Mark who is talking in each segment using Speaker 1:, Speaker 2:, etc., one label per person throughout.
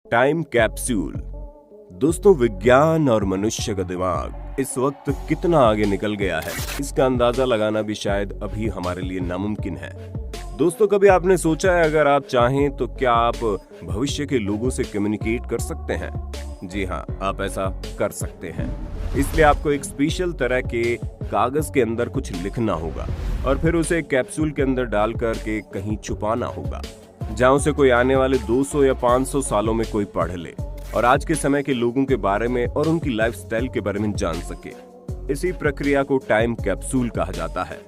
Speaker 1: Time capsule. दोस्तों, विज्ञान और मनुष्य का दिमाग इस वक्त कितना आगे निकल गया है, इसका अंदाजा लगाना भी शायद अभी हमारे लिए नामुमकिन है। दोस्तों, कभी आपने सोचा है अगर आप चाहें तो क्या आप भविष्य के लोगों से कम्युनिकेट कर सकते हैं? जी हाँ, आप ऐसा कर सकते हैं। इसलिए आपको एक स्पेशल तरह के कागज के अंदर कुछ लिखना होगा और फिर उसे कैप्सूल के अंदर डाल करके कहीं छुपाना होगा, जहां उसे कोई आने वाले 200 या 500 सालों में कोई पढ़ ले और आज के समय के लोगों के बारे में और उनकी लाइफस्टाइल के बारे में जान सके। इसी प्रक्रिया को टाइम कैप्सूल कहा जाता है।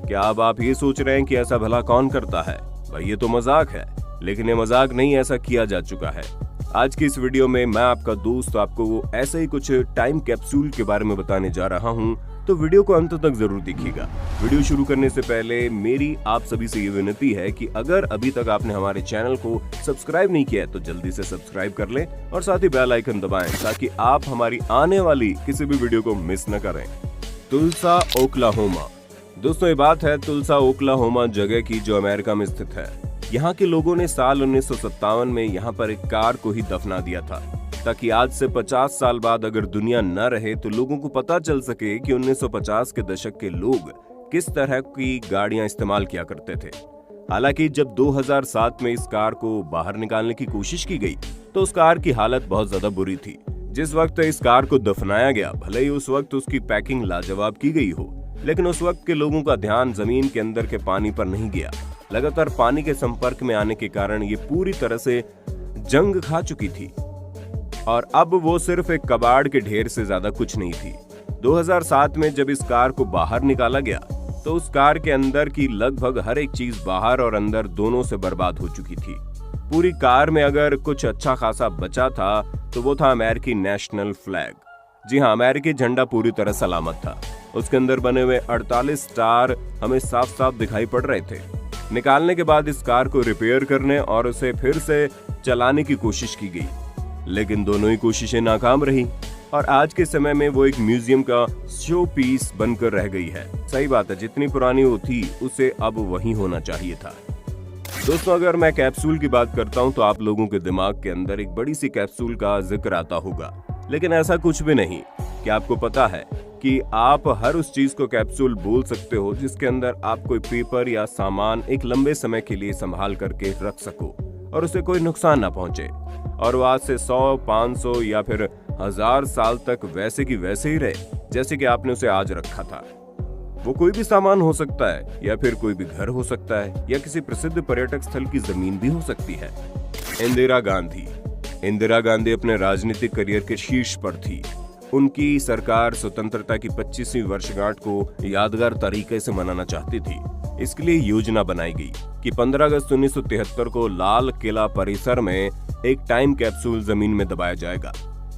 Speaker 1: क्या अब आप ये सोच रहे हैं कि ऐसा भला कौन करता है? भाई, ये तो मजाक है, लेकिन ये मजाक नहीं, ऐसा किया जा चुका है। आज की इस वीडियो में मैं आपका दोस्त आपको ऐसे ही कुछ टाइम कैप्सूल के बारे में बताने जा रहा हूँ, तो वीडियो को अंत तक जरूर देखिएगा। वीडियो शुरू करने से पहले मेरी आप सभी से ये विनती है कि अगर अभी तक आपने हमारे चैनल को सब्सक्राइब नहीं किया है तो जल्दी से सब्सक्राइब कर लें और साथ ही बेल आइकन दबाएं ताकि आप हमारी आने वाली किसी भी वीडियो को मिस न करें। तुल्सा, ओक्लाहोमा। दोस्तों, ये बात है तुल्सा, ओक्लाहोमा जगह की जो अमेरिका में स्थित है। यहाँ के लोगों ने साल 1957 में यहाँ पर एक कार को ही दफना दिया था ताकि आज से 50 साल बाद अगर दुनिया न रहे तो लोगों को पता चल सके कि 1950 के दशक के लोग किस तरह की गाड़ियां इस्तेमाल किया करते थे। हालांकि जब 2007 में इस कार को बाहर निकालने की कोशिश की गई तो उस कार की हालत बहुत ज्यादा बुरी थी। जिस वक्त इस कार को दफनाया गया, भले ही उस वक्त उसकी पैकिंग लाजवाब की गई हो, लेकिन उस वक्त के लोगों का ध्यान जमीन के अंदर के पानी पर नहीं गया। लगातार पानी के संपर्क में आने के कारण ये पूरी तरह से जंग खा चुकी थी और अब वो सिर्फ एक कबाड़ के ढेर से ज्यादा कुछ नहीं थी। 2007 में जब इस कार को बाहर निकाला गया तो उस कार के अंदर की लगभग हर एक चीज बाहर और अंदर दोनों से बर्बाद हो चुकी थी। पूरी कार में अगर कुछ अच्छा खासा बचा था तो वो था अमेरिकी नेशनल फ्लैग। जी हाँ, अमेरिकी झंडा पूरी तरह सलामत था। उसके अंदर बने हुए 48 स्टार हमें साफ साफ दिखाई पड़ रहे थे। निकालने के बाद इस कार को रिपेयर करने और उसे फिर से चलाने की कोशिश की गई, लेकिन दोनों ही कोशिशें नाकाम रही और आज के समय में वो एक म्यूजियम का शो पीस बनकर रह गई है। सही बात है, जितनी पुरानी वो थी उसे अब वहीं होना चाहिए था। दोस्तों, अगर मैं कैप्सूल की बात करता हूं तो आप लोगों के दिमाग के अंदर एक बड़ी सी कैप्सूल का जिक्र आता होगा, लेकिन ऐसा कुछ भी नहीं। क्या आपको पता है कि आप हर उस चीज को कैप्सूल बोल सकते हो जिसके अंदर आप कोई पेपर या सामान एक लंबे समय के लिए संभाल करके रख सको और उसे कोई नुकसान ना पहुंचे और वो आज से 100, 500 या फिर 1000 साल तक वैसे की वैसे ही रहे जैसे कि आपने उसे आज रखा था। वो कोई भी सामान हो सकता है या फिर कोई भी घर हो सकता है या किसी प्रसिद्ध पर्यटक स्थल की जमीन भी हो सकती है। इंदिरा गांधी। इंदिरा गांधी अपने राजनीतिक करियर के शीर्ष पर थी। उनकी सरकार स्वतंत्रता की 25वीं वर्षगांठ को यादगार तरीके से मनाना चाहती थी। इसके लिए योजना बनाई गई कि 15 अगस्त 1973 को लाल किला परिसर में एक टाइम कैप्सूल जमीन में दबाया जाएगा।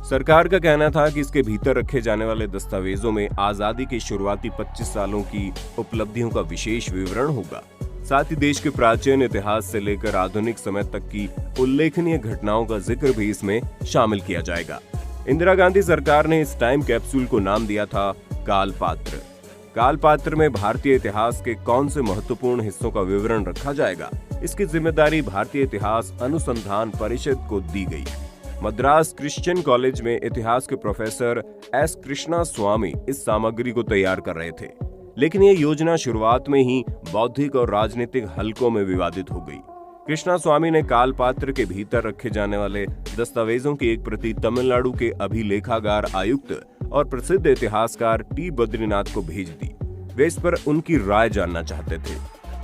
Speaker 1: सरकार का कहना था कि इसके भीतर रखे जाने वाले दस्तावेजों में आजादी के शुरुआती 25 सालों की उपलब्धियों का विशेष विवरण होगा। साथ ही देश के प्राचीन इतिहास से लेकर आधुनिक समय तक की उल्लेखनीय घटनाओं का जिक्र भी इसमें शामिल किया जाएगा। इंदिरा गांधी सरकार ने इस टाइम कैप्सूल को नाम दिया था कालपात्र। कालपात्र में भारतीय इतिहास के कौन से महत्वपूर्ण हिस्सों का विवरण रखा जाएगा, इसकी जिम्मेदारी भारतीय इतिहास अनुसंधान परिषद को दी गई। मद्रास क्रिश्चियन कॉलेज में इतिहास के प्रोफेसर एस कृष्णा स्वामी इस सामग्री को तैयार कर रहे थे, लेकिन ये योजना शुरुआत में ही बौद्धिक और राजनीतिक हलकों में विवादित हो गई। कृष्णा स्वामी ने कालपात्र के भीतर रखे जाने वाले दस्तावेजों की एक प्रति तमिलनाडु के अभिलेखागार आयुक्त और प्रसिद्ध इतिहासकार टी बद्रीनाथ को भेज दी। वे इस पर उनकी राय जानना चाहते थे।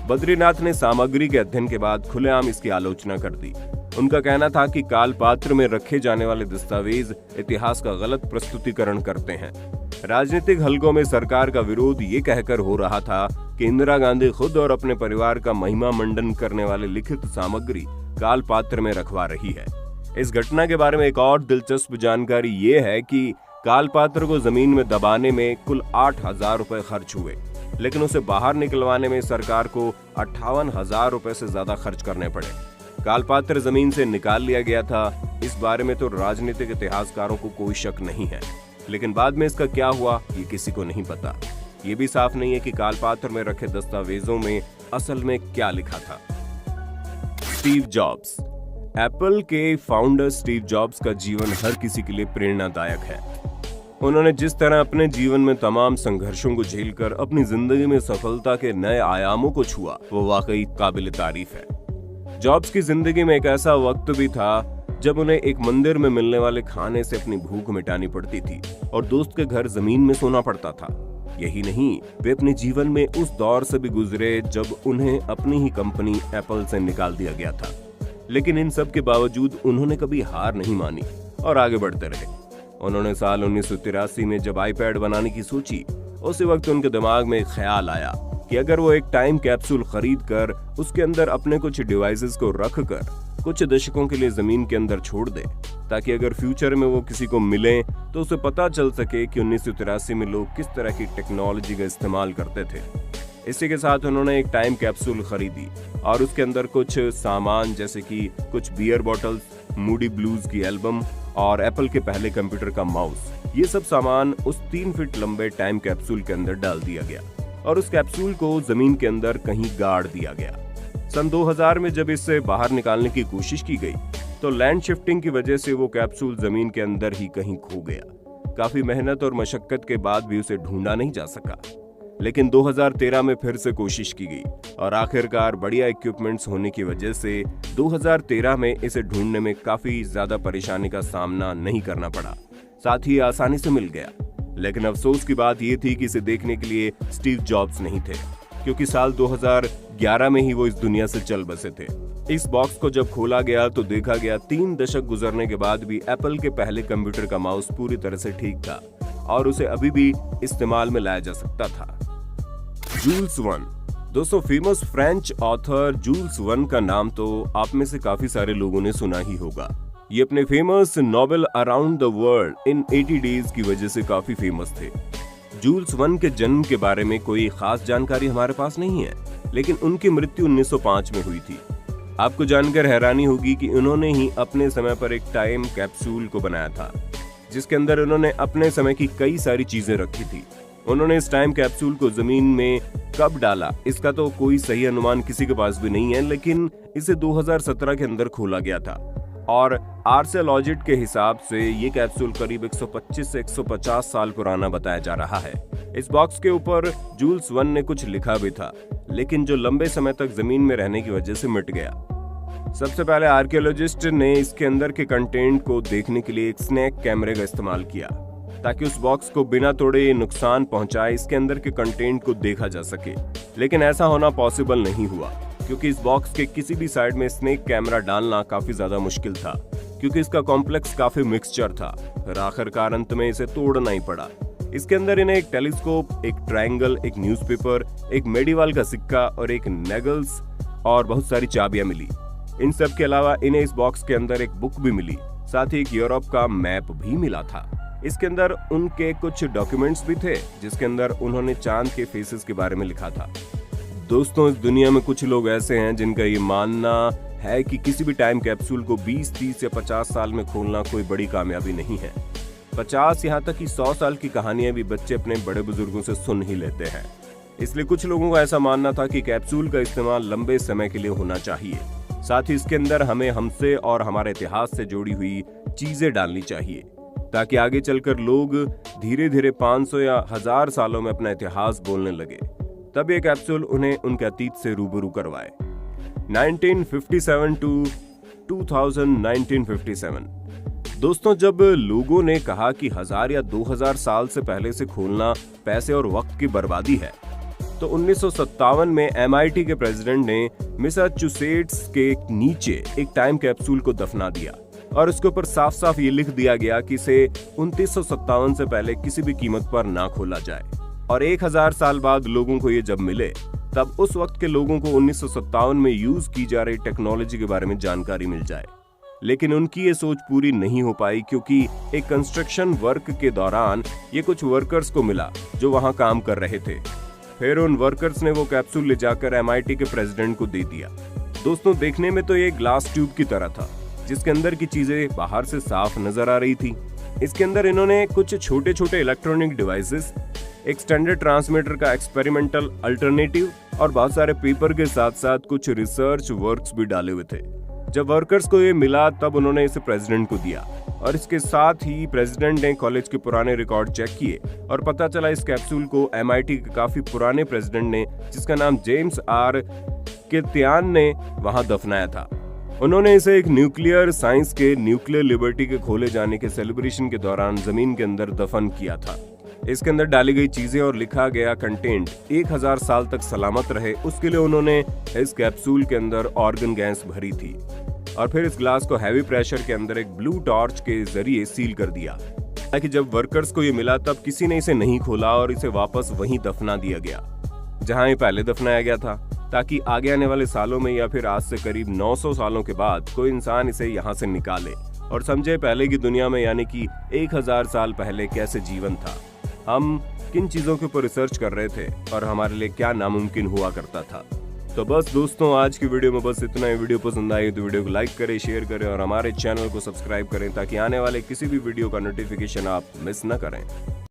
Speaker 1: बद्रीनाथ ने सामग्री के अध्ययन के बाद खुलेआम इसकी आलोचना कर दी। उनका कहना था कि कालपात्र में रखे जाने वाले दस्तावेज इतिहास का गलत प्रस्तुतिकरण करते हैं। राजनीतिक हलकों में सरकार का विरोध ये कहकर हो रहा था कि इंदिरा गांधी खुद और अपने परिवार का महिमा मंडन करने वाले लिखित सामग्री कालपात्र में रखवा रही है। इस घटना के बारे में एक और दिलचस्प जानकारी ये है कि कालपात्र को जमीन में दबाने में कुल 8,000 रुपए खर्च हुए, लेकिन उसे बाहर निकलवाने में सरकार को 58,000 रुपए से ज्यादा खर्च करने पड़े। कालपात्र जमीन से निकाल लिया गया था, इस बारे में तो राजनीतिक इतिहासकारों को कोई शक नहीं है, लेकिन बाद में इसका क्या हुआ ये किसी को नहीं पता। ये भी साफ नहीं है कि कालपात्र में रखे दस्तावेजों में असल में क्या लिखा था। Steve jobs. एप्पल के फाउंडर स्टीव जॉब्स का जीवन हर किसी के लिए प्रेरणादायक है। उन्होंने जिस तरह अपने जीवन में तमाम संघर्षों को झेलकर अपनी जिंदगी में सफलता के नए आयामों को छुआ, वो वाकई काबिल तारीफ है। जॉब्स की जिंदगी में एक ऐसा वक्त भी था जब उन्हें एक मंदिर में मिलने वाले खाने से अपनी भूख मिटानी पड़ती थी और दोस्त के घर जमीन में सोना पड़ता था। यही नहीं, वे अपने जीवन में उस दौर से भी गुजरे जब उन्हें अपनी ही कंपनी एप्पल से निकाल दिया गया था। लेकिन इन सब के बावजूद उन्होंने कभी हार नहीं मानी और आगे बढ़ते रहे। उन्होंने साल 1983 में जब आईपैड बनाने की सोची, उसी वक्त उनके दिमाग में एक ख्याल आया कि अगर वो एक टाइम कैप्सूल खरीद कर उसके अंदर अपने कुछ डिवाइसेस को रख कर कुछ दशकों के लिए जमीन के अंदर छोड़ दे, ताकि अगर फ्यूचर में वो किसी को मिले तो उसे पता चल सके कि 1983 में लोग किस तरह की टेक्नोलॉजी का इस्तेमाल करते थे। इसी के साथ उन्होंने एक टाइम कैप्सूल खरीदी और उसके अंदर कुछ सामान जैसे कि कुछ बियर बॉटल्स, मूडी ब्लूज की एल्बम और एप्पल के पहले कंप्यूटर का माउस, ये सब सामान उस 3 फीट लंबे टाइम कैप्सूल के अंदर डाल दिया गया और उस कैप्सूल को जमीन के अंदर कहीं गाड़ दिया गया। सन 2000 में जब इससे बाहर निकालने की कोशिश की गई तो लैंड शिफ्टिंग की वजह से वो कैप्सूल जमीन के अंदर ही कहीं खो गया। काफी मेहनत और मशक्कत के बाद भी उसे ढूंढा नहीं जा सका। लेकिन 2013 में फिर से कोशिश की गई और आखिरकार बढ़िया इक्विपमेंट्स होने की वजह से 2013 में इसे ढूंढने में काफी ज्यादा परेशानी का सामना नहीं करना पड़ा, साथ ही आसानी से मिल गया। लेकिन अफसोस की बात यह थी कि इसे देखने के लिए स्टीव जॉब्स नहीं थे, क्योंकि साल 2011 में ही वो इस दुनिया से चल बसे थे। इस बॉक्स को जब खोला गया तो देखा गया 3 दशक गुजरने के बाद भी एप्पल के पहले कंप्यूटर का माउस पूरी तरह से ठीक था और उसे अभी भी इस्तेमाल में लाया जा सकता था। जूल्स वर्न। दोस्तों, फेमस फ्रेंच ऑथर जूल्स वर्न का नाम तो आप में से काफी सारे लोगों ने सुना ही होगा। ये अपने famous novel around the world in 80 days की वजह से काफी फेमस थे। जूल्स वर्न के जन्म के बारे में कोई खास जानकारी हमारे पास नहीं है, लेकिन उनकी मृत्यु 1905 में हुई थी। आपको जानकर हैरानी होगी कि उन्होंने ही अपने समय पर एक टाइम कैप्सूल को बनाया था, जिसके अंदर उन्होंने अपने समय की कई सारी चीजें रखी थी। उन्होंने इस टाइम कैप्सूल को जमीन में कब डाला, इसका तो कोई सही अनुमान किसी के पास भी नहीं है, लेकिन इसे 2017 के अंदर खोला गया था और आर्सियोलॉजिस्ट के हिसाब से ये कैप्सूल करीब 125 से 150 साल पुराना बताया जा रहा है। इस बॉक्स के ऊपर जूल्स वर्न ने कुछ लिखा भी था, लेकिन जो लंबे समय तक जमीन में रहने की वजह से मिट गया। सबसे पहले आर्कियोलॉजिस्ट ने इसके अंदर के कंटेंट को देखने के लिए एक स्नैक कैमरे का इस्तेमाल किया, ताकि उस बॉक्स को बिना तोड़े नुकसान पहुंचाए इसके अंदर के कंटेंट को देखा जा सके। लेकिन ऐसा होना पॉसिबल नहीं हुआ, क्योंकि इस बॉक्स के किसी भी साइड में स्नैक कैमरा डालना काफी ज्यादा मुश्किल था, क्योंकि इसका कॉम्प्लेक्स काफी मिक्सचर था। फिर आखिरकार अंत में इसे तोड़ना ही पड़ा। इसके अंदर इन्हें एक टेलीस्कोप, एक ट्रायंगल, एक न्यूज़पेपर, एक मेडिवाल का सिक्का और एक नेगल्स और बहुत सारी चाबियां मिली। इन सब के अलावा इन्हें इस बॉक्स के अंदर एक बुक भी मिली, साथ ही एक यूरोप का मैप भी मिला था। इसके अंदर उनके कुछ डॉक्यूमेंट्स भी थे, जिसके अंदर उन्होंने चांद के फेसेस के बारे में लिखा था। दोस्तों, इस दुनिया में कुछ लोग ऐसे हैं जिनका ये मानना है कि किसी भी टाइम कैप्सूल को 20, 30 या 50 साल में खोलना कोई बड़ी कामयाबी नहीं है। 50 यहाँ तक कि 100 साल की कहानियां भी बच्चे अपने बड़े बुजुर्गों से सुन ही लेते हैं। इसलिए कुछ लोगों का ऐसा मानना था कि कैप्सूल का इस्तेमाल लंबे समय के लिए होना चाहिए। साथ ही इसके अंदर हमें हमसे और हमारे इतिहास से जुड़ी हुई चीजें डालनी चाहिए, ताकि आगे चलकर लोग धीरे धीरे 500 या 1000 सालों में अपना इतिहास बोलने लगे। तब ये कैप्सूल उन्हें उनके अतीत से रूबरू करवाए। 1957 टू 1957। दोस्तों, जब लोगों ने कहा कि 1000 या 2000 साल से पहले से खोलना पैसे और वक्त की बर्बादी है, तो 1957 में MIT के प्रेसिडेंट ने मैसाचुसेट्स के नीचे एक टाइम कैप्सूल को दफना दिया और उसके ऊपर साफ साफ ये लिख दिया गया कि इसे 2957 से पहले किसी भी कीमत पर ना खोला जाए। और 1000 साल बाद लोगों को ये जब मिले, तब उस वक्त के लोगों को 1957 में यूज की जा रही टेक्नोलॉजी के बारे में जानकारी मिल जाए। लेकिन उनकी ये सोच पूरी नहीं हो पाई, क्योंकि एक कंस्ट्रक्शन वर्क के दौरान ये कुछ वर्कर्स को मिला जो वहां काम कर रहे थे। फिर उन वर्कर्स ने वो कैप्सूल ले जाकर MIT के प्रेसिडेंट को दे दिया। दोस्तों, देखने में तो ये ग्लास ट्यूब की तरह था, जिसके अंदर की चीजें बाहर से साफ नजर आ रही थी। इसके अंदर इन्होंने कुछ छोटे छोटे इलेक्ट्रॉनिक डिवाइसेस, एक स्टैंडर्ड ट्रांसमीटर का एक्सपेरिमेंटल अल्टरनेटिव और बहुत सारे पेपर के साथ साथ कुछ रिसर्च वर्क्स भी डाले हुए थे। जब वर्कर्स को ये मिला तब उन्होंने इसे प्रेसिडेंट को दिया और इसके साथ ही प्रेसिडेंट ने कॉलेज के पुराने रिकॉर्ड चेक किए और पता चला इस कैप्सूल को MIT के काफी पुराने प्रेसिडेंट ने, जिसका नाम जेम्स R. किर्तियान ने वहां दफनाया था। उन्होंने इसे एक न्यूक्लियर साइंस के न्यूक्लियर लिबर्टी के खोले जाने के सेलिब्रेशन के दौरान जमीन के अंदर दफन किया था। इसके अंदर डाली गई चीजें और लिखा गया कंटेंट 1000 साल तक सलामत रहे, उसके लिए उन्होंने इस कैप्सूल के अंदर ऑर्गन गैस भरी थी और फिर इस ग्लास को हैवी प्रेशर के अंदर एक ब्लू टॉर्च के जरिए सील कर दिया ताकि जब वर्कर्स को ये मिला तब किसी ने इसे नहीं खोला और इसे वापस वहीं दफना दिया गया जहां ये पहले दफनाया गया था, ताकि आगे आने वाले सालों में या फिर आज से करीब 900 सालों के बाद कोई इंसान इसे यहाँ से निकाले और समझे पहले की दुनिया में यानी कि 1000 साल पहले कैसे जीवन था, हम किन चीजों के ऊपर रिसर्च कर रहे थे और हमारे लिए क्या नामुमकिन हुआ करता था। तो बस दोस्तों, आज की वीडियो में बस इतना ही। वीडियो पसंद आई तो वीडियो को लाइक करें, शेयर करें और हमारे चैनल को सब्सक्राइब करें ताकि आने वाले किसी भी वीडियो का नोटिफिकेशन आप मिस न करें।